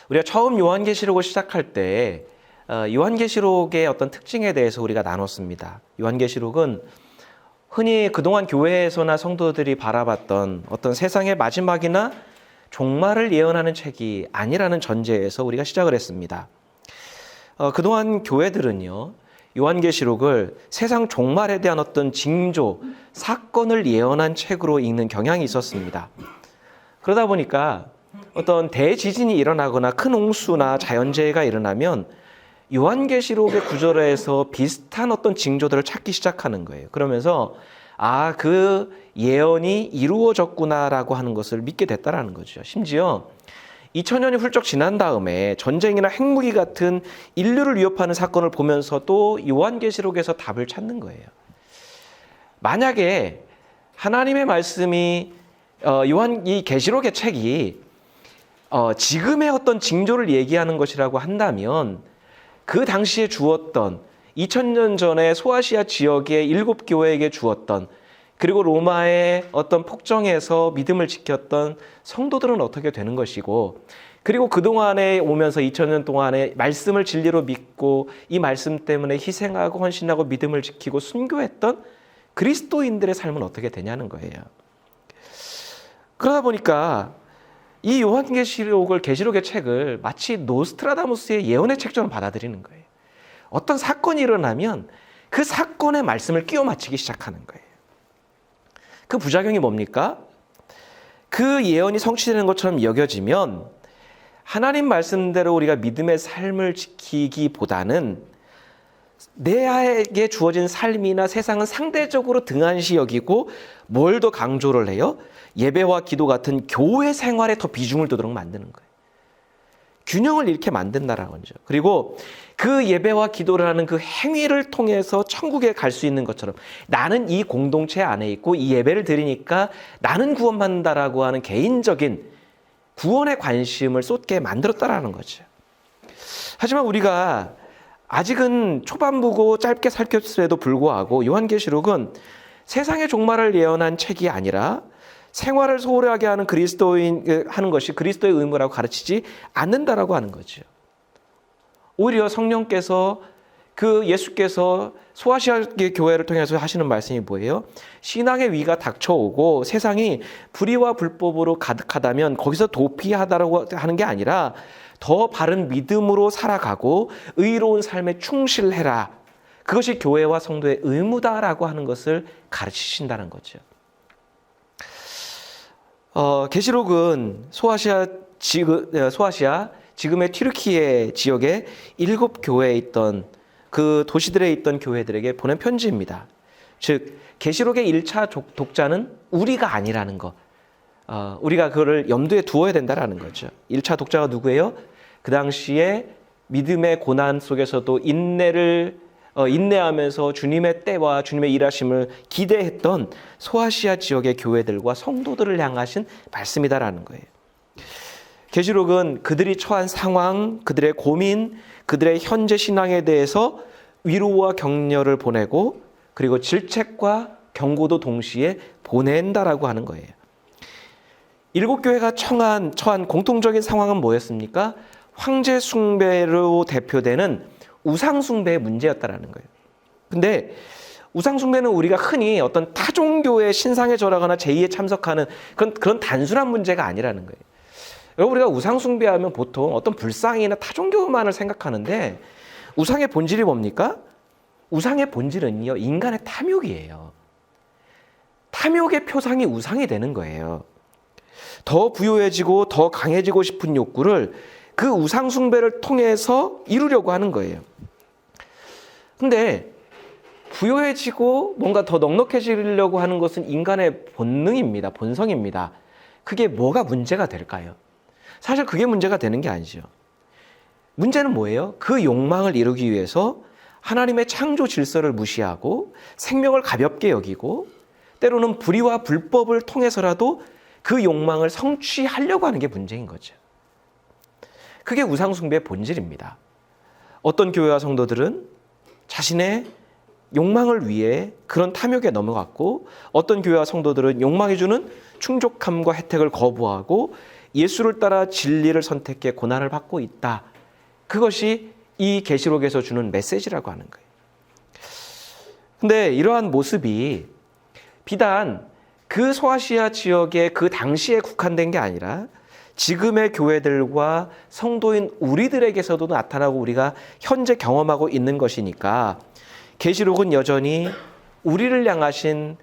우리가 처음 요한계시록을 시작할 때 요한계시록의 어떤 특징에 대해서 우리가 나눴습니다. 요한계시록은 흔히 그동안 교회에서나 성도들이 바라봤던 어떤 세상의 마지막이나 종말을 예언하는 책이 아니라는 전제에서 우리가 시작을 했습니다. 그동안 교회들은요, 요한계시록을 세상 종말에 대한 어떤 징조, 사건을 예언한 책으로 읽는 경향이 있었습니다. 그러다 보니까 어떤 대지진이 일어나거나 큰 홍수나 자연재해가 일어나면 요한계시록의 구절에서 비슷한 어떤 징조들을 찾기 시작하는 거예요. 그러면서 그 예언이 이루어졌구나라고 하는 것을 믿게 됐다라는 거죠. 심지어 2000년이 훌쩍 지난 다음에 전쟁이나 핵무기 같은 인류를 위협하는 사건을 보면서도 요한계시록에서 답을 찾는 거예요. 만약에 하나님의 말씀이 이 계시록의 책이 지금의 어떤 징조를 얘기하는 것이라고 한다면 그 당시에 주었던 2000년 전에 소아시아 지역의 7교회에게 주었던, 그리고 로마의 어떤 폭정에서 믿음을 지켰던 성도들은 어떻게 되는 것이고, 그리고 그동안에 오면서 2000년 동안에 말씀을 진리로 믿고 이 말씀 때문에 희생하고 헌신하고 믿음을 지키고 순교했던 그리스도인들의 삶은 어떻게 되냐는 거예요. 그러다 보니까 이 요한계시록을, 계시록의 책을 마치 노스트라다무스의 예언의 책처럼 받아들이는 거예요. 어떤 사건이 일어나면 그 사건의 말씀을 끼워 맞추기 시작하는 거예요. 그 부작용이 뭡니까? 그 예언이 성취되는 것처럼 여겨지면 하나님 말씀대로 우리가 믿음의 삶을 지키기보다는 내게 주어진 삶이나 세상은 상대적으로 등한시 여기고 뭘 더 강조를 해요? 예배와 기도 같은 교회 생활에 더 비중을 두도록 만드는 거예요. 균형을 잃게 만든다라는 거죠. 그리고 그 예배와 기도를 하는 그 행위를 통해서 천국에 갈 수 있는 것처럼 나는 이 공동체 안에 있고 이 예배를 드리니까 나는 구원받는다라고 하는 개인적인 구원에 관심을 쏟게 만들었다라는 거죠. 하지만 우리가 아직은 초반부고 짧게 살폈음에도 불구하고 요한계시록은 세상의 종말을 예언한 책이 아니라 생활을 소홀하게 하는 그리스도인 하는 것이 그리스도의 의무라고 가르치지 않는다라고 하는 거죠. 오히려 성령께서 예수께서 소아시아 교회를 통해서 하시는 말씀이 뭐예요? 신앙의 위가 닥쳐오고 세상이 불의와 불법으로 가득하다면 거기서 도피하다라고 하는 게 아니라 더 바른 믿음으로 살아가고 의로운 삶에 충실해라. 그것이 교회와 성도의 의무다라고 하는 것을 가르치신다는 거죠. 계시록은 소아시아 지금의 튀르키예 지역의 7교회에 있던 그 도시들에 있던 교회들에게 보낸 편지입니다. 즉 계시록의 1차 독자는 우리가 아니라는 것, 우리가 그거를 염두에 두어야 된다라는 거죠. 1차 독자가 누구예요? 그 당시에 믿음의 고난 속에서도 인내하면서 주님의 때와 주님의 일하심을 기대했던 소아시아 지역의 교회들과 성도들을 향하신 말씀이다라는 거예요. 계시록은 그들이 처한 상황, 그들의 고민, 그들의 현재 신앙에 대해서 위로와 격려를 보내고 그리고 질책과 경고도 동시에 보낸다라고 하는 거예요. 7교회가 처한 공통적인 상황은 뭐였습니까? 황제 숭배로 대표되는 우상 숭배의 문제였다라는 거예요. 근데 우상 숭배는 우리가 흔히 어떤 타종교의 신상에 절하거나 제의에 참석하는 그런 단순한 문제가 아니라는 거예요. 여러분, 우리가 우상 숭배하면 보통 어떤 불상이나 타종교만을 생각하는데 우상의 본질이 뭡니까? 우상의 본질은요, 인간의 탐욕이에요. 탐욕의 표상이 우상이 되는 거예요. 더 부유해지고 더 강해지고 싶은 욕구를 그 우상 숭배를 통해서 이루려고 하는 거예요. 근데 부유해지고 뭔가 더 넉넉해지려고 하는 것은 인간의 본능입니다. 본성입니다. 그게 뭐가 문제가 될까요? 사실 그게 문제가 되는 게 아니죠. 문제는 뭐예요? 그 욕망을 이루기 위해서 하나님의 창조 질서를 무시하고 생명을 가볍게 여기고 때로는 불의와 불법을 통해서라도 그 욕망을 성취하려고 하는 게 문제인 거죠. 그게 우상숭배의 본질입니다. 어떤 교회와 성도들은 자신의 욕망을 위해 그런 탐욕에 넘어갔고 어떤 교회와 성도들은 욕망이 주는 충족함과 혜택을 거부하고 예수를 따라 진리를 선택해 고난을 받고 있다. 그것이 이 계시록에서 주는 메시지라고 하는 거예요. 근데 이러한 모습이 비단 그 소아시아 지역의 그 당시에 국한된 게 아니라 지금의 교회들과 성도인 우리들에게서도 나타나고 우리가 현재 경험하고 있는 것이니까 계시록은 여전히 우리를 향하신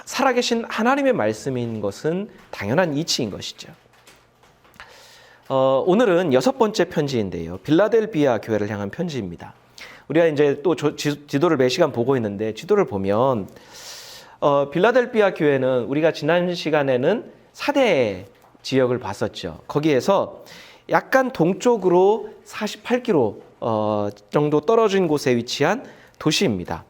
살아계신 하나님의 말씀인 것은 당연한 이치인 것이죠. 오늘은 6번째 편지인데요. 빌라델비아 교회를 향한 편지입니다. 우리가 이제 또 지도를 매 시간 보고 있는데 지도를 보면 빌라델비아 교회는 우리가 지난 시간에는 사대 지역을 봤었죠. 거기에서 약간 동쪽으로 48km 정도 떨어진 곳에 위치한 도시입니다.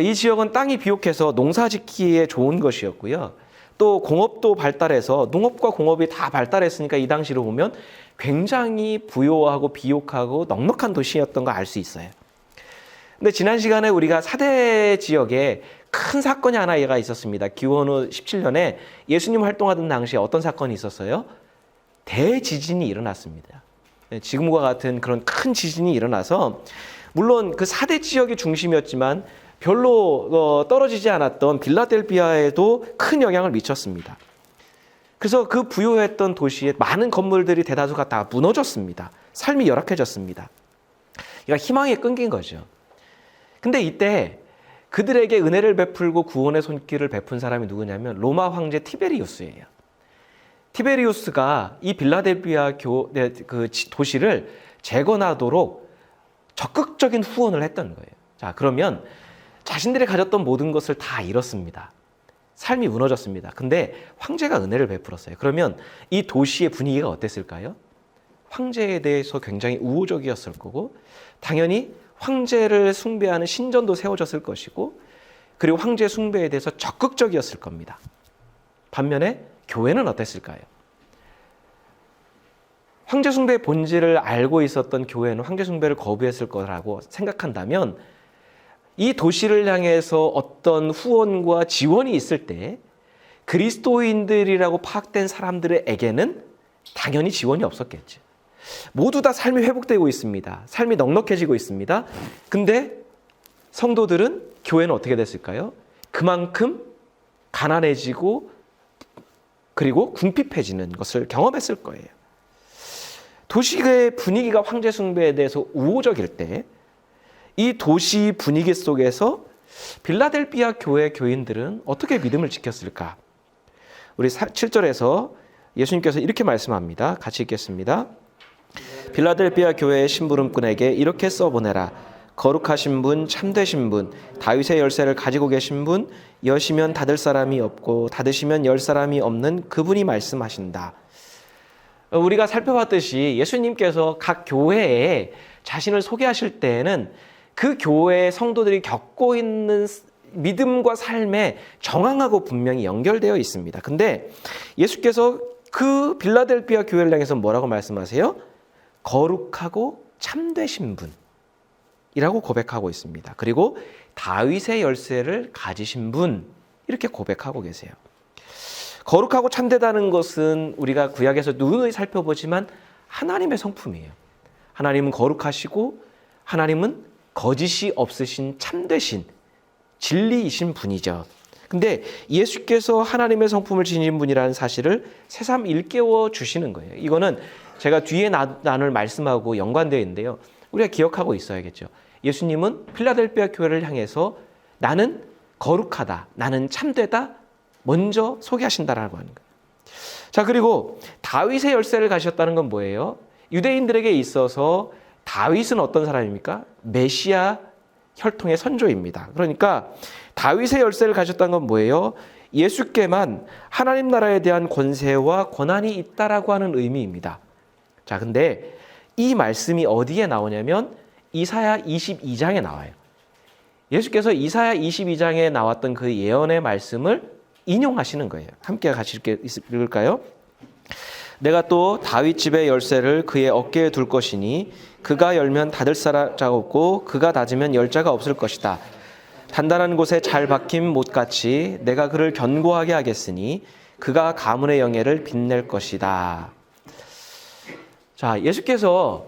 이 지역은 땅이 비옥해서 농사 짓기에 좋은 것이었고요. 또 공업도 발달해서 농업과 공업이 다 발달했으니까 이 당시로 보면 굉장히 부요하고 비옥하고 넉넉한 도시였던 거 알 수 있어요. 근데 지난 시간에 우리가 사대 지역에 큰 사건이 하나가 있었습니다. 기원후 17년에 예수님 활동하던 당시에 어떤 사건이 있었어요? 대지진이 일어났습니다. 지금과 같은 그런 큰 지진이 일어나서 물론 그 사대 지역이 중심이었지만 별로 떨어지지 않았던 빌라델비아에도 큰 영향을 미쳤습니다. 그래서 그 부유했던 도시에 많은 건물들이 대다수가 다 무너졌습니다. 삶이 열악해졌습니다. 그러니까 희망이 끊긴 거죠. 근데 이때 그들에게 은혜를 베풀고 구원의 손길을 베푼 사람이 누구냐면 로마 황제 티베리우스예요. 티베리우스가 이 빌라델비아 그 도시를 재건하도록 적극적인 후원을 했던 거예요. 자, 그러면 자신들이 가졌던 모든 것을 다 잃었습니다. 삶이 무너졌습니다. 근데 황제가 은혜를 베풀었어요. 그러면 이 도시의 분위기가 어땠을까요? 황제에 대해서 굉장히 우호적이었을 거고 당연히 황제를 숭배하는 신전도 세워졌을 것이고 그리고 황제 숭배에 대해서 적극적이었을 겁니다. 반면에 교회는 어땠을까요? 황제 숭배의 본질을 알고 있었던 교회는 황제 숭배를 거부했을 거라고 생각한다면 이 도시를 향해서 어떤 후원과 지원이 있을 때 그리스도인들이라고 파악된 사람들에게는 당연히 지원이 없었겠죠. 모두 다 삶이 회복되고 있습니다. 삶이 넉넉해지고 있습니다. 근데 성도들은 교회는 어떻게 됐을까요? 그만큼 가난해지고 그리고 궁핍해지는 것을 경험했을 거예요. 도시의 분위기가 황제 숭배에 대해서 우호적일 때 이 도시 분위기 속에서 빌라델비아 교회 교인들은 어떻게 믿음을 지켰을까? 우리 7절에서 예수님께서 이렇게 말씀합니다. 같이 읽겠습니다. 빌라델비아 교회의 심부름꾼에게 이렇게 써보내라. 거룩하신 분, 참되신 분, 다윗의 열쇠를 가지고 계신 분, 여시면 닫을 사람이 없고 닫으시면 열 사람이 없는 그분이 말씀하신다. 우리가 살펴봤듯이 예수님께서 각 교회에 자신을 소개하실 때에는 그 교회의 성도들이 겪고 있는 믿음과 삶에 정황하고 분명히 연결되어 있습니다. 근데 예수께서 그 빌라델비아 교회를 향해서 뭐라고 말씀하세요? 거룩하고 참되신 분이라고 고백하고 있습니다. 그리고 다윗의 열쇠를 가지신 분 이렇게 고백하고 계세요. 거룩하고 참되다는 것은 우리가 구약에서 누누이 살펴보지만 하나님의 성품이에요. 하나님은 거룩하시고 하나님은 거짓이 없으신 참되신 진리이신 분이죠. 근데 예수께서 하나님의 성품을 지닌 분이라는 사실을 새삼 일깨워 주시는 거예요. 이거는 제가 뒤에 나눌 말씀하고 연관되어 있는데요. 우리가 기억하고 있어야겠죠. 예수님은 필라델비아 교회를 향해서 나는 거룩하다, 나는 참되다 먼저 소개하신다라고 하는 거예요. 자, 그리고 다윗의 열쇠를 가셨다는 건 뭐예요? 유대인들에게 있어서 다윗은 어떤 사람입니까? 메시아 혈통의 선조입니다. 그러니까 다윗의 열쇠를 가졌다는 건 뭐예요? 예수께만 하나님 나라에 대한 권세와 권한이 있다라고 하는 의미입니다. 자, 근데 이 말씀이 어디에 나오냐면 이사야 22장에 나와요. 예수께서 이사야 22장에 나왔던 그 예언의 말씀을 인용하시는 거예요. 함께 같이 읽을까요? 내가 또 다윗 집의 열쇠를 그의 어깨에 둘 것이니 그가 열면 닫을 자가 없고 그가 닫으면 열 자가 없을 것이다. 단단한 곳에 잘 박힌 못같이 내가 그를 견고하게 하겠으니 그가 가문의 영예를 빛낼 것이다. 자, 예수께서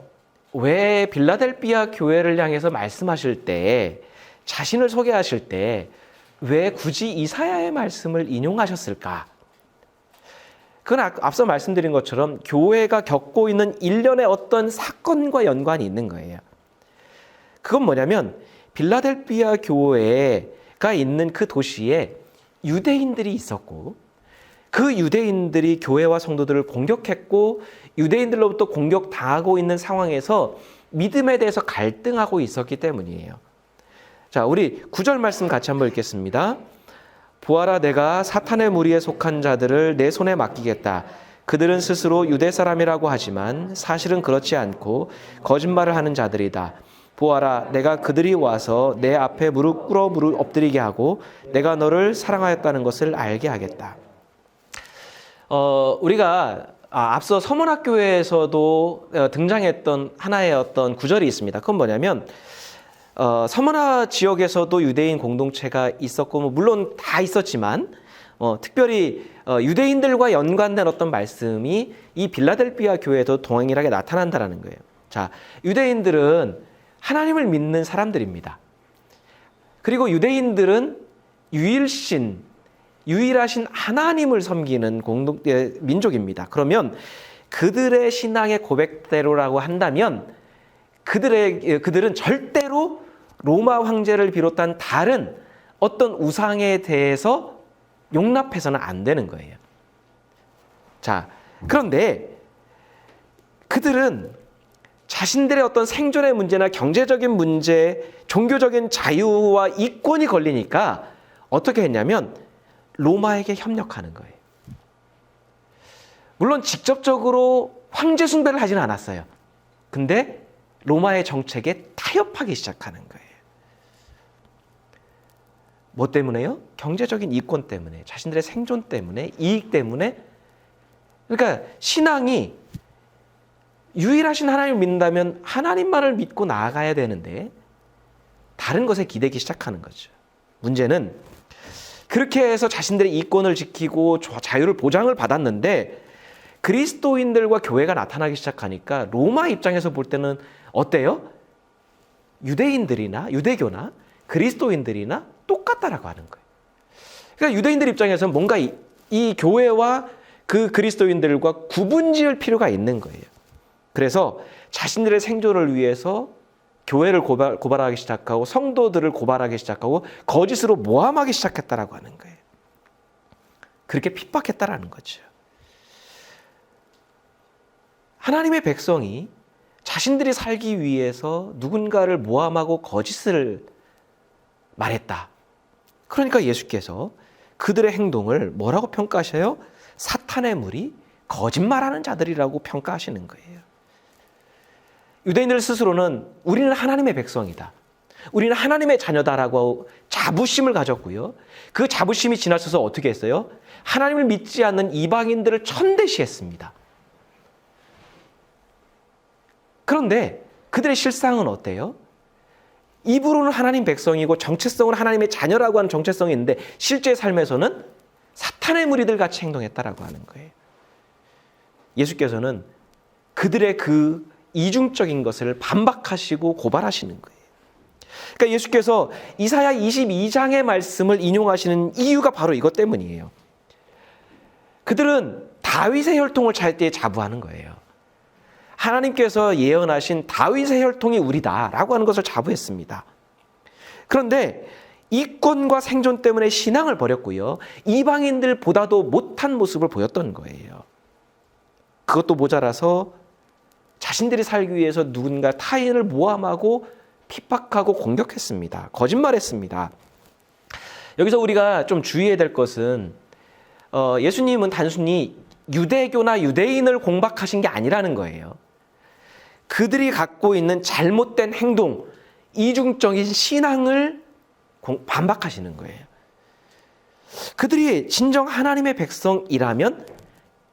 왜 빌라델비아 교회를 향해서 말씀하실 때, 자신을 소개하실 때 왜 굳이 이사야의 말씀을 인용하셨을까? 그건 앞서 말씀드린 것처럼 교회가 겪고 있는 일련의 어떤 사건과 연관이 있는 거예요. 그건 뭐냐면 빌라델비아 교회가 있는 그 도시에 유대인들이 있었고, 그 유대인들이 교회와 성도들을 공격했고, 유대인들로부터 공격당하고 있는 상황에서 믿음에 대해서 갈등하고 있었기 때문이에요. 자, 우리 9절 말씀 같이 한번 읽겠습니다. 보아라, 내가 사탄의 무리에 속한 자들을 내 손에 맡기겠다. 그들은 스스로 유대 사람이라고 하지만 사실은 그렇지 않고 거짓말을 하는 자들이다. 보아라, 내가 그들이 와서 내 앞에 무릎 꿇어 엎드리게 하고 내가 너를 사랑하였다는 것을 알게 하겠다. 우리가 앞서 서문학교에서도 등장했던 하나의 어떤 구절이 있습니다. 그건 뭐냐면 서문화 지역에서도 유대인 공동체가 있었고, 물론 다 있었지만 특별히 유대인들과 연관된 어떤 말씀이 이 빌라델비아 교회에도 동일하게 나타난다는 거예요. 자, 유대인들은 하나님을 믿는 사람들입니다. 그리고 유대인들은 유일하신 하나님을 섬기는 민족입니다. 그러면 그들의 신앙의 고백대로라고 한다면 그들은 절대로 로마 황제를 비롯한 다른 어떤 우상에 대해서 용납해서는 안 되는 거예요. 자, 그런데 그들은 자신들의 어떤 생존의 문제나 경제적인 문제, 종교적인 자유와 이권이 걸리니까 어떻게 했냐면 로마에게 협력하는 거예요. 물론 직접적으로 황제 숭배를 하지는 않았어요. 근데 로마의 정책에 타협하기 시작하는 거예요. 뭐 때문에요? 경제적인 이권 때문에, 자신들의 생존 때문에, 이익 때문에. 그러니까 신앙이 유일하신 하나님을 믿는다면 하나님만을 믿고 나아가야 되는데 다른 것에 기대기 시작하는 거죠. 문제는 그렇게 해서 자신들의 이권을 지키고 자유를 보장을 받았는데 그리스도인들과 교회가 나타나기 시작하니까 로마 입장에서 볼 때는 어때요? 유대인들이나 유대교나 그리스도인들이나 똑같다라고 하는 거예요. 그러니까 유대인들 입장에서는 뭔가 이 교회와 그 그리스도인들과 구분 지을 필요가 있는 거예요. 그래서 자신들의 생존을 위해서 교회를 고발하기 시작하고 성도들을 고발하기 시작하고 거짓으로 모함하기 시작했다라고 하는 거예요. 그렇게 핍박했다라는 거죠. 하나님의 백성이 자신들이 살기 위해서 누군가를 모함하고 거짓을 말했다. 그러니까 예수께서 그들의 행동을 뭐라고 평가하셔요? 사탄의 무리, 거짓말하는 자들이라고 평가하시는 거예요. 유대인들 스스로는 우리는 하나님의 백성이다. 우리는 하나님의 자녀다라고 자부심을 가졌고요. 그 자부심이 지나쳐서 어떻게 했어요? 하나님을 믿지 않는 이방인들을 천대시했습니다. 그런데 그들의 실상은 어때요? 입으로는 하나님 백성이고 정체성은 하나님의 자녀라고 하는 정체성이 있는데 실제 삶에서는 사탄의 무리들 같이 행동했다라고 하는 거예요. 예수께서는 그들의 그 이중적인 것을 반박하시고 고발하시는 거예요. 그러니까 예수께서 이사야 22장의 말씀을 인용하시는 이유가 바로 이것 때문이에요. 그들은 다윗의 혈통을 찰 때 자부하는 거예요. 하나님께서 예언하신 다윗의 혈통이 우리다라고 하는 것을 자부했습니다. 그런데 이권과 생존 때문에 신앙을 버렸고요. 이방인들보다도 못한 모습을 보였던 거예요. 그것도 모자라서 자신들이 살기 위해서 누군가 타인을 모함하고 핍박하고 공격했습니다. 거짓말했습니다. 여기서 우리가 좀 주의해야 될 것은 예수님은 단순히 유대교나 유대인을 공박하신 게 아니라는 거예요. 그들이 갖고 있는 잘못된 행동, 이중적인 신앙을 반박하시는 거예요. 그들이 진정 하나님의 백성이라면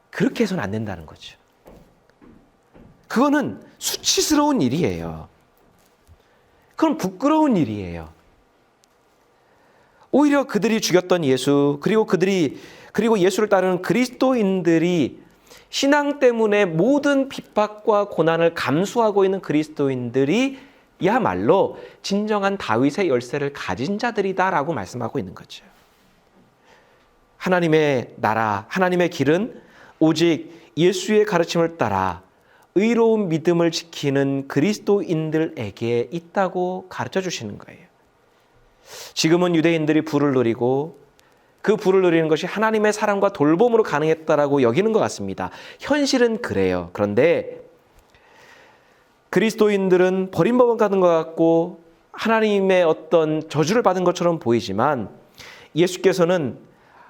그렇게 해서는 안 된다는 거죠. 그거는 수치스러운 일이에요. 그건 부끄러운 일이에요. 오히려 그들이 죽였던 예수, 그리고 그들이 그리고 예수를 따르는 그리스도인들이 신앙 때문에 모든 핍박과 고난을 감수하고 있는 그리스도인들이 야말로 진정한 다윗의 열쇠를 가진 자들이다라고 말씀하고 있는 거죠. 하나님의 나라, 하나님의 길은 오직 예수의 가르침을 따라 의로운 믿음을 지키는 그리스도인들에게 있다고 가르쳐 주시는 거예요. 지금은 유대인들이 부를 누리고 그 부를 누리는 것이 하나님의 사랑과 돌봄으로 가능했다라고 여기는 것 같습니다. 현실은 그래요. 그런데 그리스도인들은 버림받은 것 같고 하나님의 어떤 저주를 받은 것처럼 보이지만 예수께서는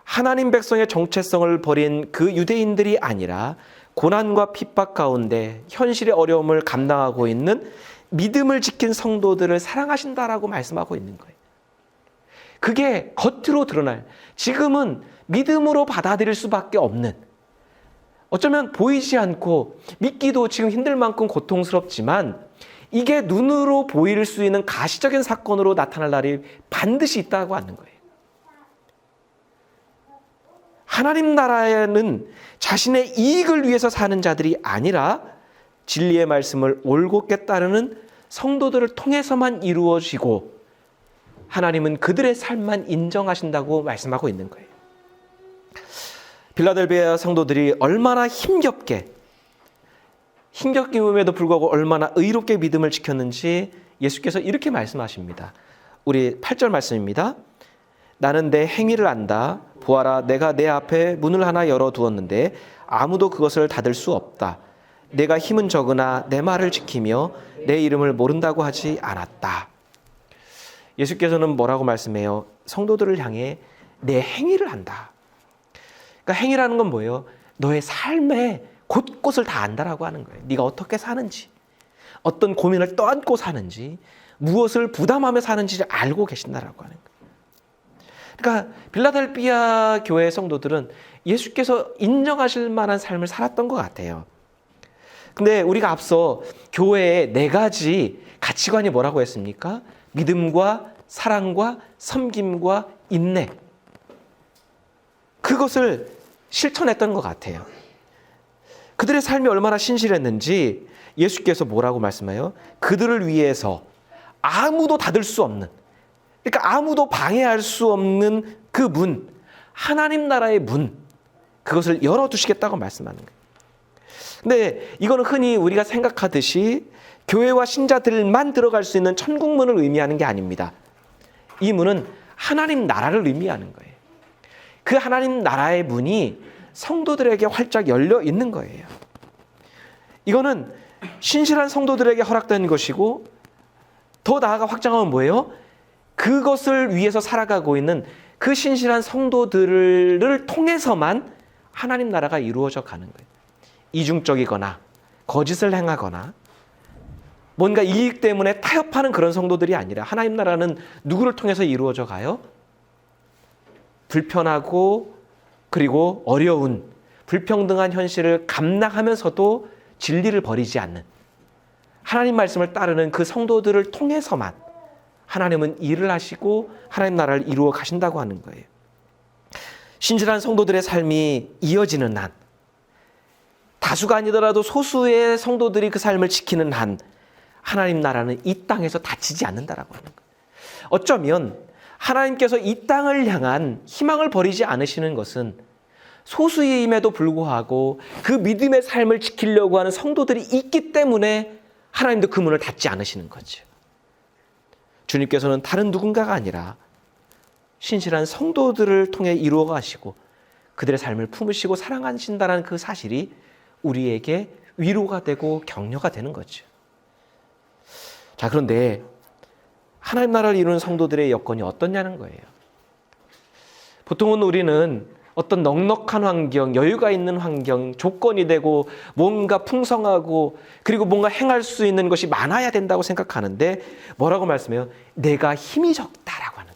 하나님 백성의 정체성을 버린 그 유대인들이 아니라 고난과 핍박 가운데 현실의 어려움을 감당하고 있는 믿음을 지킨 성도들을 사랑하신다라고 말씀하고 있는 거예요. 그게 겉으로 드러날, 지금은 믿음으로 받아들일 수밖에 없는, 어쩌면 보이지 않고 믿기도 지금 힘들 만큼 고통스럽지만 이게 눈으로 보일 수 있는 가시적인 사건으로 나타날 날이 반드시 있다고 하는 거예요. 하나님 나라에는 자신의 이익을 위해서 사는 자들이 아니라 진리의 말씀을 올곧게 따르는 성도들을 통해서만 이루어지고 하나님은 그들의 삶만 인정하신다고 말씀하고 있는 거예요. 빌라델비아 성도들이 얼마나 힘겹음에도 불구하고 얼마나 의롭게 믿음을 지켰는지 예수께서 이렇게 말씀하십니다. 우리 8절 말씀입니다. 나는 내 행위를 안다. 보아라, 내가 내 앞에 문을 하나 열어두었는데 아무도 그것을 닫을 수 없다. 내가 힘은 적으나 내 말을 지키며 내 이름을 모른다고 하지 않았다. 예수께서는 뭐라고 말씀해요? 성도들을 향해 내 행위를 한다. 그러니까 행위라는 건 뭐예요? 너의 삶에 곳곳을 다 안다라고 하는 거예요. 네가 어떻게 사는지, 어떤 고민을 떠안고 사는지, 무엇을 부담하며 사는지를 알고 계신다라고 하는 거예요. 그러니까 빌라델비아 교회 성도들은 예수께서 인정하실 만한 삶을 살았던 것 같아요. 근데 우리가 앞서 교회의 4가지 가치관이 뭐라고 했습니까? 믿음과 사랑과 섬김과 인내. 그것을 실천했던 것 같아요. 그들의 삶이 얼마나 신실했는지 예수께서 뭐라고 말씀해요? 그들을 위해서 아무도 닫을 수 없는, 그러니까 아무도 방해할 수 없는 그 문, 하나님 나라의 문, 그것을 열어두시겠다고 말씀하는 거예요. 근데 이거는 흔히 우리가 생각하듯이 교회와 신자들만 들어갈 수 있는 천국문을 의미하는 게 아닙니다. 이 문은 하나님 나라를 의미하는 거예요. 그 하나님 나라의 문이 성도들에게 활짝 열려 있는 거예요. 이거는 신실한 성도들에게 허락된 것이고, 더 나아가 확장하면 뭐예요? 그것을 위해서 살아가고 있는 그 신실한 성도들을 통해서만 하나님 나라가 이루어져 가는 거예요. 이중적이거나 거짓을 행하거나 뭔가 이익 때문에 타협하는 그런 성도들이 아니라 하나님 나라는 누구를 통해서 이루어져 가요? 불편하고 그리고 어려운 불평등한 현실을 감당하면서도 진리를 버리지 않는 하나님 말씀을 따르는 그 성도들을 통해서만 하나님은 일을 하시고 하나님 나라를 이루어 가신다고 하는 거예요. 신실한 성도들의 삶이 이어지는 한, 다수가 아니더라도 소수의 성도들이 그 삶을 지키는 한, 하나님 나라는 이 땅에서 닫히지 않는다라고 하는 거예요. 어쩌면 하나님께서 이 땅을 향한 희망을 버리지 않으시는 것은 소수임에도 불구하고 그 믿음의 삶을 지키려고 하는 성도들이 있기 때문에 하나님도 그 문을 닫지 않으시는 거죠. 주님께서는 다른 누군가가 아니라 신실한 성도들을 통해 이루어 가시고 그들의 삶을 품으시고 사랑하신다는 그 사실이 우리에게 위로가 되고 격려가 되는 거죠. 자, 그런데 하나님 나라를 이루는 성도들의 여건이 어떠냐는 거예요. 보통은 우리는 어떤 넉넉한 환경, 여유가 있는 환경, 조건이 되고 뭔가 풍성하고 그리고 뭔가 행할 수 있는 것이 많아야 된다고 생각하는데 뭐라고 말씀해요? 내가 힘이 적다라고 하는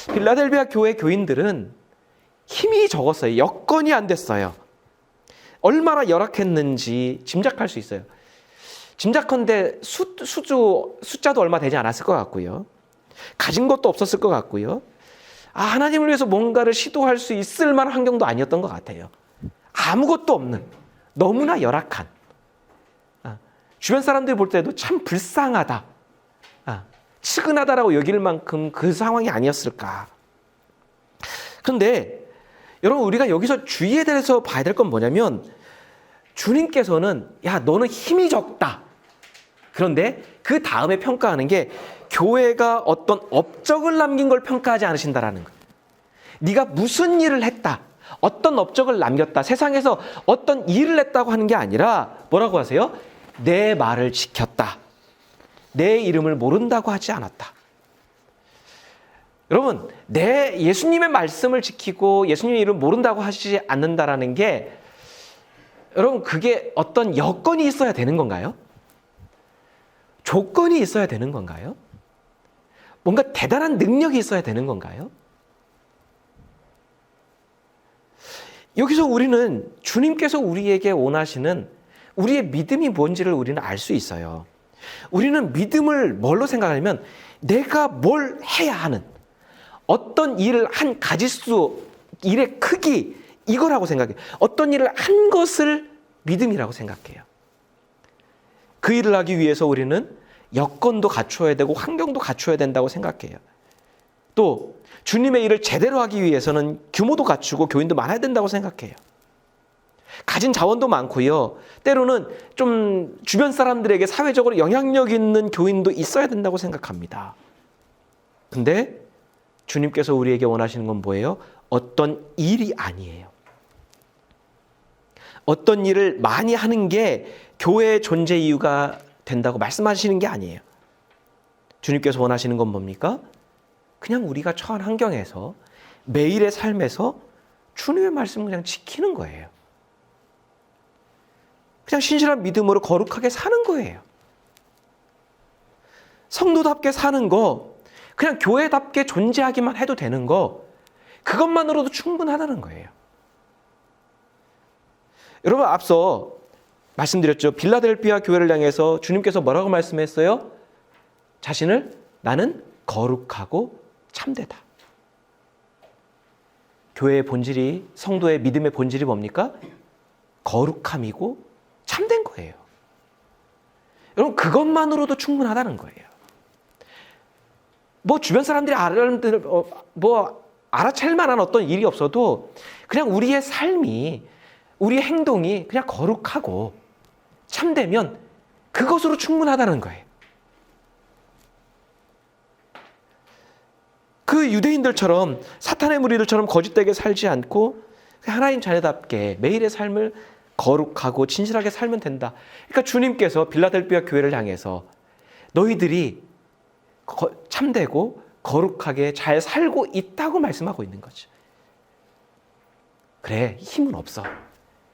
거예요. 빌라델비아 교회 교인들은 힘이 적었어요. 여건이 안 됐어요. 얼마나 열악했는지 짐작할 수 있어요. 짐작컨대 숫자도 얼마 되지 않았을 것 같고요. 가진 것도 없었을 것 같고요. 하나님을 위해서 뭔가를 시도할 수 있을 만한 환경도 아니었던 것 같아요. 아무것도 없는, 너무나 열악한, 주변 사람들이 볼 때도 참 불쌍하다, 측은하다라고 여길 만큼 그 상황이 아니었을까. 그런데 여러분, 우리가 여기서 주의에 대해서 봐야 될 건 뭐냐면, 주님께서는 야, 너는 힘이 적다. 그런데 그 다음에 평가하는 게 교회가 어떤 업적을 남긴 걸 평가하지 않으신다라는 거예요. 네가 무슨 일을 했다, 어떤 업적을 남겼다, 세상에서 어떤 일을 했다고 하는 게 아니라 뭐라고 하세요? 내 말을 지켰다, 내 이름을 모른다고 하지 않았다. 여러분, 내 예수님의 말씀을 지키고 예수님의 이름을 모른다고 하지 않는다라는 게, 여러분, 그게 어떤 여건이 있어야 되는 건가요? 조건이 있어야 되는 건가요? 뭔가 대단한 능력이 있어야 되는 건가요? 여기서 우리는 주님께서 우리에게 원하시는 우리의 믿음이 뭔지를 우리는 알 수 있어요. 우리는 믿음을 뭘로 생각하냐면, 내가 뭘 해야 하는, 어떤 일을 한 가지수, 일의 크기, 이거라고 생각해요. 어떤 일을 한 것을 믿음이라고 생각해요. 그 일을 하기 위해서 우리는 여건도 갖춰야 되고 환경도 갖춰야 된다고 생각해요. 또 주님의 일을 제대로 하기 위해서는 규모도 갖추고 교인도 많아야 된다고 생각해요. 가진 자원도 많고요. 때로는 좀 주변 사람들에게 사회적으로 영향력 있는 교인도 있어야 된다고 생각합니다. 근데 주님께서 우리에게 원하시는 건 뭐예요? 어떤 일이 아니에요. 어떤 일을 많이 하는 게 교회의 존재 이유가 된다고 말씀하시는 게 아니에요. 주님께서 원하시는 건 뭡니까? 그냥 우리가 처한 환경에서, 매일의 삶에서 주님의 말씀을 그냥 지키는 거예요. 그냥 신실한 믿음으로 거룩하게 사는 거예요. 성도답게 사는 거, 그냥 교회답게 존재하기만 해도 되는 거, 그것만으로도 충분하다는 거예요. 여러분, 앞서 말씀드렸죠. 빌라델피아 교회를 향해서 주님께서 뭐라고 말씀했어요? 자신을 나는 거룩하고 참되다. 교회의 본질이, 성도의 믿음의 본질이 뭡니까? 거룩함이고 참된 거예요. 여러분, 그것만으로도 충분하다는 거예요. 뭐 주변 사람들이 알아챌 만한 어떤 일이 없어도 그냥 우리의 삶이, 우리의 행동이 그냥 거룩하고 참되면 그것으로 충분하다는 거예요. 그 유대인들처럼, 사탄의 무리들처럼 거짓되게 살지 않고 하나님 자녀답게 매일의 삶을 거룩하고 진실하게 살면 된다. 그러니까 주님께서 빌라델피아 교회를 향해서 너희들이 참되고 거룩하게 잘 살고 있다고 말씀하고 있는 거죠. 그래, 힘은 없어.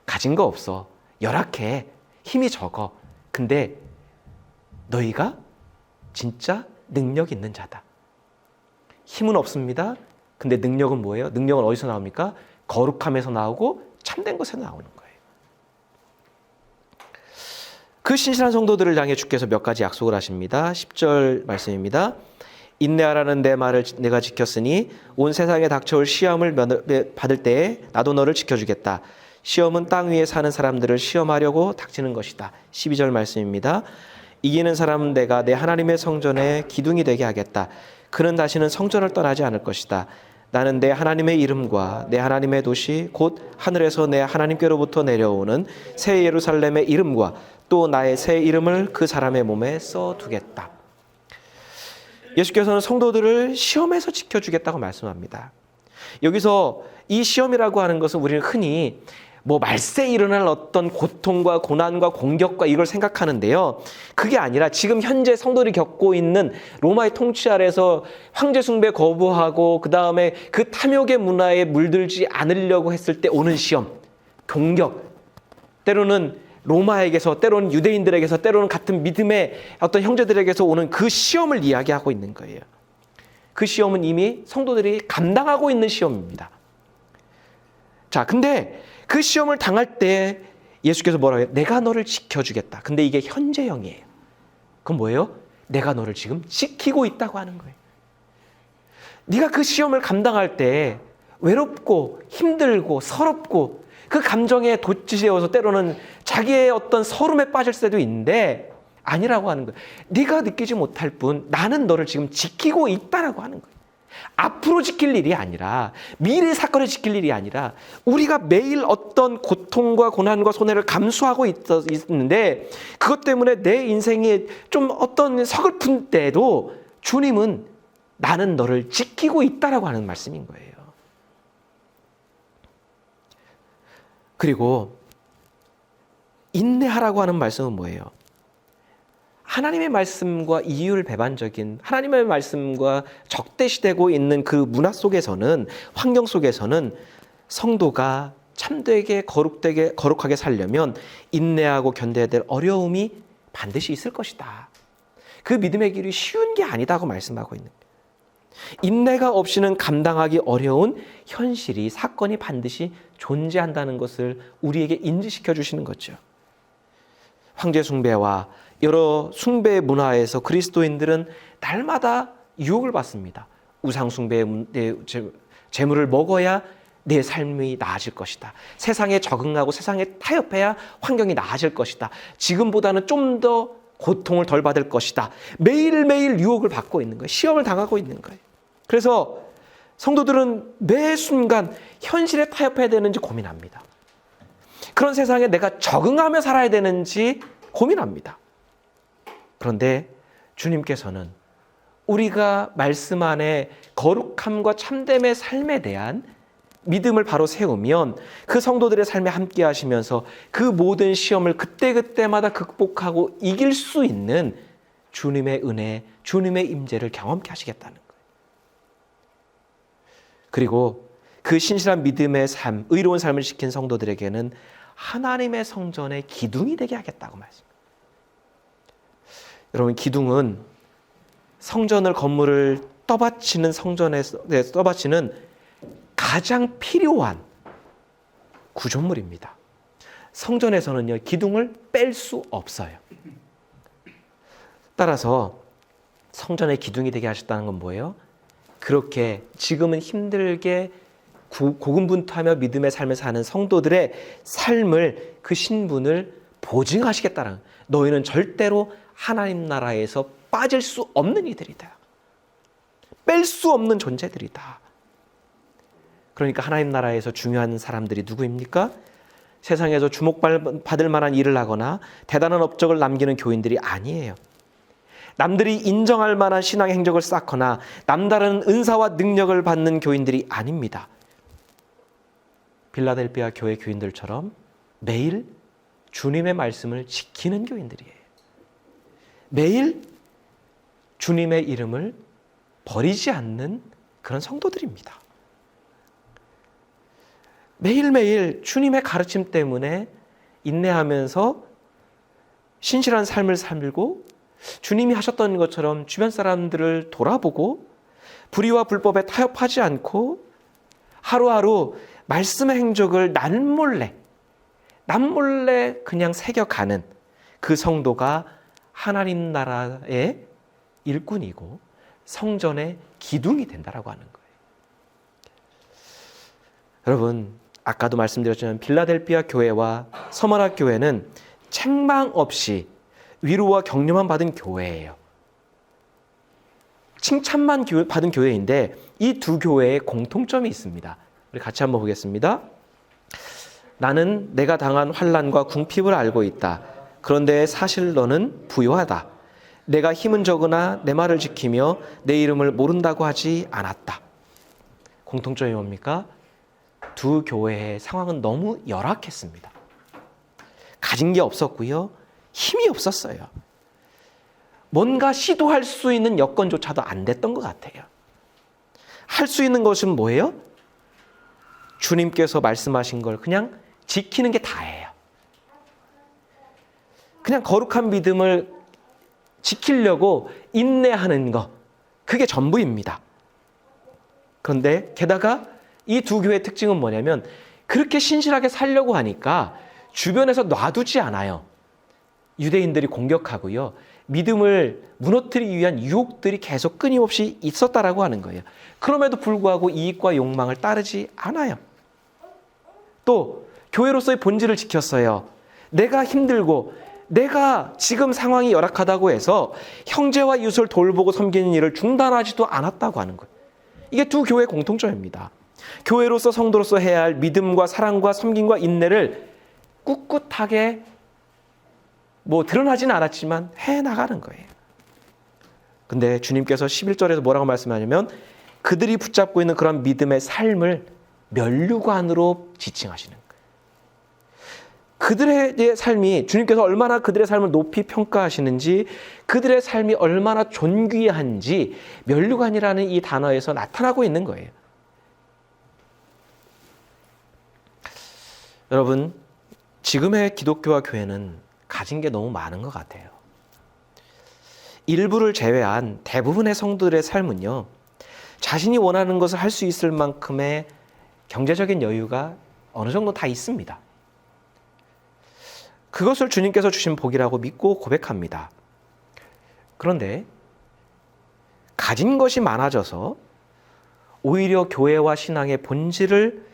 가진 거 없어. 열악해. 힘이 적어. 근데 너희가 진짜 능력 있는 자다. 힘은 없습니다. 근데 능력은 뭐예요? 능력은 어디서 나옵니까? 거룩함에서 나오고 참된 것에서 나오는 거예요. 그 신실한 성도들을 향해 주께서 몇 가지 약속을 하십니다. 10절 말씀입니다. 인내하라는 내 말을 내가 지켰으니 온 세상에 닥쳐올 시험을 받을 때에 나도 너를 지켜주겠다. 시험은 땅 위에 사는 사람들을 시험하려고 닥치는 것이다. 12절 말씀입니다. 이기는 사람은 내가 내 하나님의 성전에 기둥이 되게 하겠다. 그는 다시는 성전을 떠나지 않을 것이다. 나는 내 하나님의 이름과 내 하나님의 도시 곧 하늘에서 내 하나님께로부터 내려오는 새 예루살렘의 이름과 또 나의 새 이름을 그 사람의 몸에 써두겠다. 예수께서는 성도들을 시험에서 지켜주겠다고 말씀합니다. 여기서 이 시험이라고 하는 것은 우리는 흔히 말세에 일어날 어떤 고통과 고난과 공격과 이걸 생각하는데요. 그게 아니라 지금 현재 성도들이 겪고 있는 로마의 통치 아래서 황제 숭배 거부하고 그 다음에 그 탐욕의 문화에 물들지 않으려고 했을 때 오는 시험, 공격, 때로는 로마에게서, 때로는 유대인들에게서, 때로는 같은 믿음의 어떤 형제들에게서 오는 그 시험을 이야기하고 있는 거예요. 그 시험은 이미 성도들이 감당하고 있는 시험입니다. 자, 근데 그 시험을 당할 때 예수께서 뭐라고 해요? 내가 너를 지켜주겠다. 근데 이게 현재형이에요. 그건 뭐예요? 내가 너를 지금 지키고 있다고 하는 거예요. 네가 그 시험을 감당할 때 외롭고 힘들고 서럽고 그 감정에 돋치되어서 때로는 자기의 어떤 서름에 빠질 때도 있는데 아니라고 하는 거예요. 네가 느끼지 못할 뿐 나는 너를 지금 지키고 있다라고 하는 거예요. 앞으로 지킬 일이 아니라 미래 사건을 지킬 일이 아니라 우리가 매일 어떤 고통과 고난과 손해를 감수하고 있는데 그것 때문에 내 인생에 좀 어떤 서글픈 때도 주님은 나는 너를 지키고 있다라고 하는 말씀인 거예요. 그리고 인내하라고 하는 말씀은 뭐예요? 하나님의 말씀과 이율배반적인 하나님의 말씀과 적대시되고 있는 그 문화 속에서는 환경 속에서는 성도가 참되게 거룩하게 살려면 인내하고 견뎌야 될 어려움이 반드시 있을 것이다. 그 믿음의 길이 쉬운 게 아니다고 말씀하고 있는 거예요. 인내가 없이는 감당하기 어려운 현실이 사건이 반드시 존재한다는 것을 우리에게 인지시켜 주시는 거죠. 황제 숭배와 여러 숭배 문화에서 그리스도인들은 날마다 유혹을 받습니다. 우상 숭배의 재물을 먹어야 내 삶이 나아질 것이다. 세상에 적응하고 세상에 타협해야 환경이 나아질 것이다. 지금보다는 좀 더 고통을 덜 받을 것이다. 매일매일 유혹을 받고 있는 거예요. 시험을 당하고 있는 거예요. 그래서 성도들은 매 순간 현실에 타협해야 되는지 고민합니다. 그런 세상에 내가 적응하며 살아야 되는지 고민합니다. 그런데 주님께서는 우리가 말씀 안에 거룩함과 참됨의 삶에 대한 믿음을 바로 세우면 그 성도들의 삶에 함께 하시면서 그 모든 시험을 그때그때마다 극복하고 이길 수 있는 주님의 은혜, 주님의 임재를 경험케 하시겠다는 거예요. 그리고 그 신실한 믿음의 삶, 의로운 삶을 지킨 성도들에게는 하나님의 성전의 기둥이 되게 하겠다고 말씀합니다. 여러분, 기둥은 성전을 건물을 떠받치는 성전에서 떠받치는 가장 필요한 구조물입니다. 성전에서는요, 기둥을 뺄 수 없어요. 따라서 성전의 기둥이 되게 하셨다는 건 뭐예요? 그렇게 지금은 힘들게 고군분투하며 믿음의 삶을 사는 성도들의 삶을, 그 신분을 보증하시겠다는, 너희는 절대로 하나님 나라에서 빠질 수 없는 이들이다. 뺄 수 없는 존재들이다. 그러니까 하나님 나라에서 중요한 사람들이 누구입니까? 세상에서 주목받을 만한 일을 하거나 대단한 업적을 남기는 교인들이 아니에요. 남들이 인정할 만한 신앙의 행적을 쌓거나 남다른 은사와 능력을 받는 교인들이 아닙니다. 빌라델비아 교회 교인들처럼 매일 주님의 말씀을 지키는 교인들이에요. 매일 주님의 이름을 버리지 않는 그런 성도들입니다. 매일매일 주님의 가르침 때문에 인내하면서 신실한 삶을 살고 주님이 하셨던 것처럼 주변 사람들을 돌아보고 불의와 불법에 타협하지 않고 하루하루 말씀의 행적을 남몰래 그냥 새겨가는 그 성도가 하나님 나라의 일꾼이고 성전의 기둥이 된다라고 하는 거예요. 여러분, 아까도 말씀드렸지만 빌라델비아 교회와 서머나 교회는 책망 없이 위로와 격려만 받은 교회예요. 칭찬만 받은 교회인데 이 두 교회에 공통점이 있습니다. 우리 같이 한번 보겠습니다. 나는 내가 당한 환난과 궁핍을 알고 있다. 그런데 사실 너는 부요하다. 내가 힘은 적으나 내 말을 지키며 내 이름을 모른다고 하지 않았다. 공통점이 뭡니까? 두 교회의 상황은 너무 열악했습니다. 가진 게 없었고요. 힘이 없었어요. 뭔가 시도할 수 있는 여건조차도 안 됐던 것 같아요. 할 수 있는 것은 뭐예요? 주님께서 말씀하신 걸 그냥 지키는 게 다예요. 그냥 거룩한 믿음을 지키려고 인내하는 거, 그게 전부입니다. 그런데 게다가 이 두 교회의 특징은 뭐냐면 그렇게 신실하게 살려고 하니까 주변에서 놔두지 않아요. 유대인들이 공격하고요. 믿음을 무너뜨리기 위한 유혹들이 계속 끊임없이 있었다라고 하는 거예요. 그럼에도 불구하고 이익과 욕망을 따르지 않아요. 또 교회로서의 본질을 지켰어요. 내가 힘들고 내가 지금 상황이 열악하다고 해서 형제와 이웃을 돌보고 섬기는 일을 중단하지도 않았다고 하는 거예요. 이게 두 교회의 공통점입니다. 교회로서 성도로서 해야 할 믿음과 사랑과 섬김과 인내를 꿋꿋하게 드러나지는 않았지만 해나가는 거예요. 근데 주님께서 11절에서 뭐라고 말씀하냐면 그들이 붙잡고 있는 그런 믿음의 삶을 면류관으로 지칭하시는 거예요. 그들의 삶이, 주님께서 얼마나 그들의 삶을 높이 평가하시는지, 그들의 삶이 얼마나 존귀한지 면류관이라는 이 단어에서 나타나고 있는 거예요. 여러분, 지금의 기독교와 교회는 가진 게 너무 많은 것 같아요. 일부를 제외한 대부분의 성도들의 삶은요, 자신이 원하는 것을 할 수 있을 만큼의 경제적인 여유가 어느 정도 다 있습니다. 그것을 주님께서 주신 복이라고 믿고 고백합니다. 그런데 가진 것이 많아져서 오히려 교회와 신앙의 본질을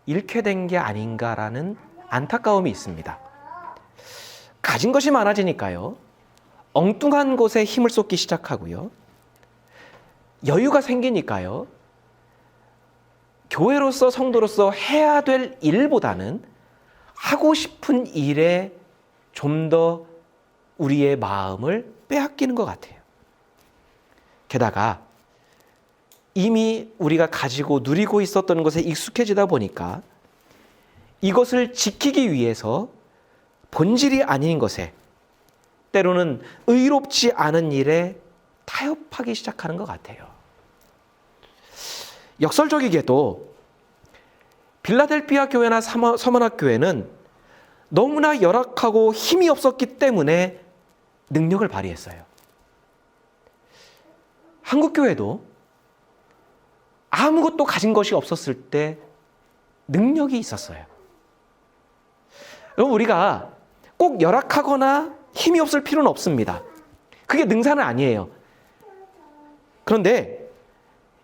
잃게 된 게 아닌가라는 안타까움이 있습니다. 가진 것이 많아지니까요, 엉뚱한 곳에 힘을 쏟기 시작하고요, 여유가 생기니까요, 교회로서 성도로서 해야 될 일보다는 하고 싶은 일에 좀 더 우리의 마음을 빼앗기는 것 같아요. 게다가 이미 우리가 가지고 누리고 있었던 것에 익숙해지다 보니까 이것을 지키기 위해서 본질이 아닌 것에, 때로는 의롭지 않은 일에 타협하기 시작하는 것 같아요. 역설적이게도 빌라델피아 교회나 서머나 교회는 너무나 열악하고 힘이 없었기 때문에 능력을 발휘했어요. 한국 교회도 아무것도 가진 것이 없었을 때 능력이 있었어요. 여러분, 우리가 꼭 열악하거나 힘이 없을 필요는 없습니다. 그게 능사는 아니에요. 그런데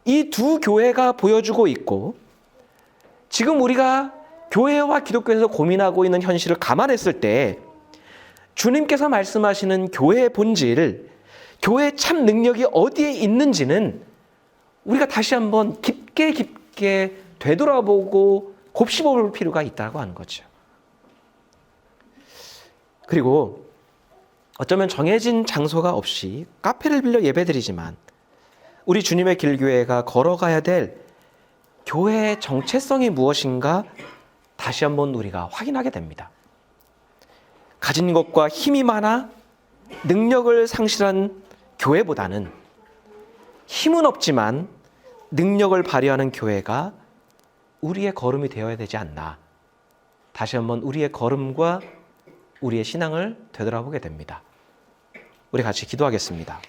이 두 교회가 보여주고 있고, 지금 우리가 교회와 기독교에서 고민하고 있는 현실을 감안했을 때 주님께서 말씀하시는 교회의 본질, 교회의 참 능력이 어디에 있는지는 우리가 다시 한번 깊게 되돌아보고 곱씹어볼 필요가 있다고 하는 거죠. 그리고 어쩌면 정해진 장소가 없이 카페를 빌려 예배드리지만 우리 주님의 길교회가 걸어가야 될 교회의 정체성이 무엇인가 다시 한번 우리가 확인하게 됩니다. 가진 것과 힘이 많아 능력을 상실한 교회보다는 힘은 없지만 능력을 발휘하는 교회가 우리의 걸음이 되어야 되지 않나. 다시 한번 우리의 걸음과 우리의 신앙을 되돌아보게 됩니다. 우리 같이 기도하겠습니다.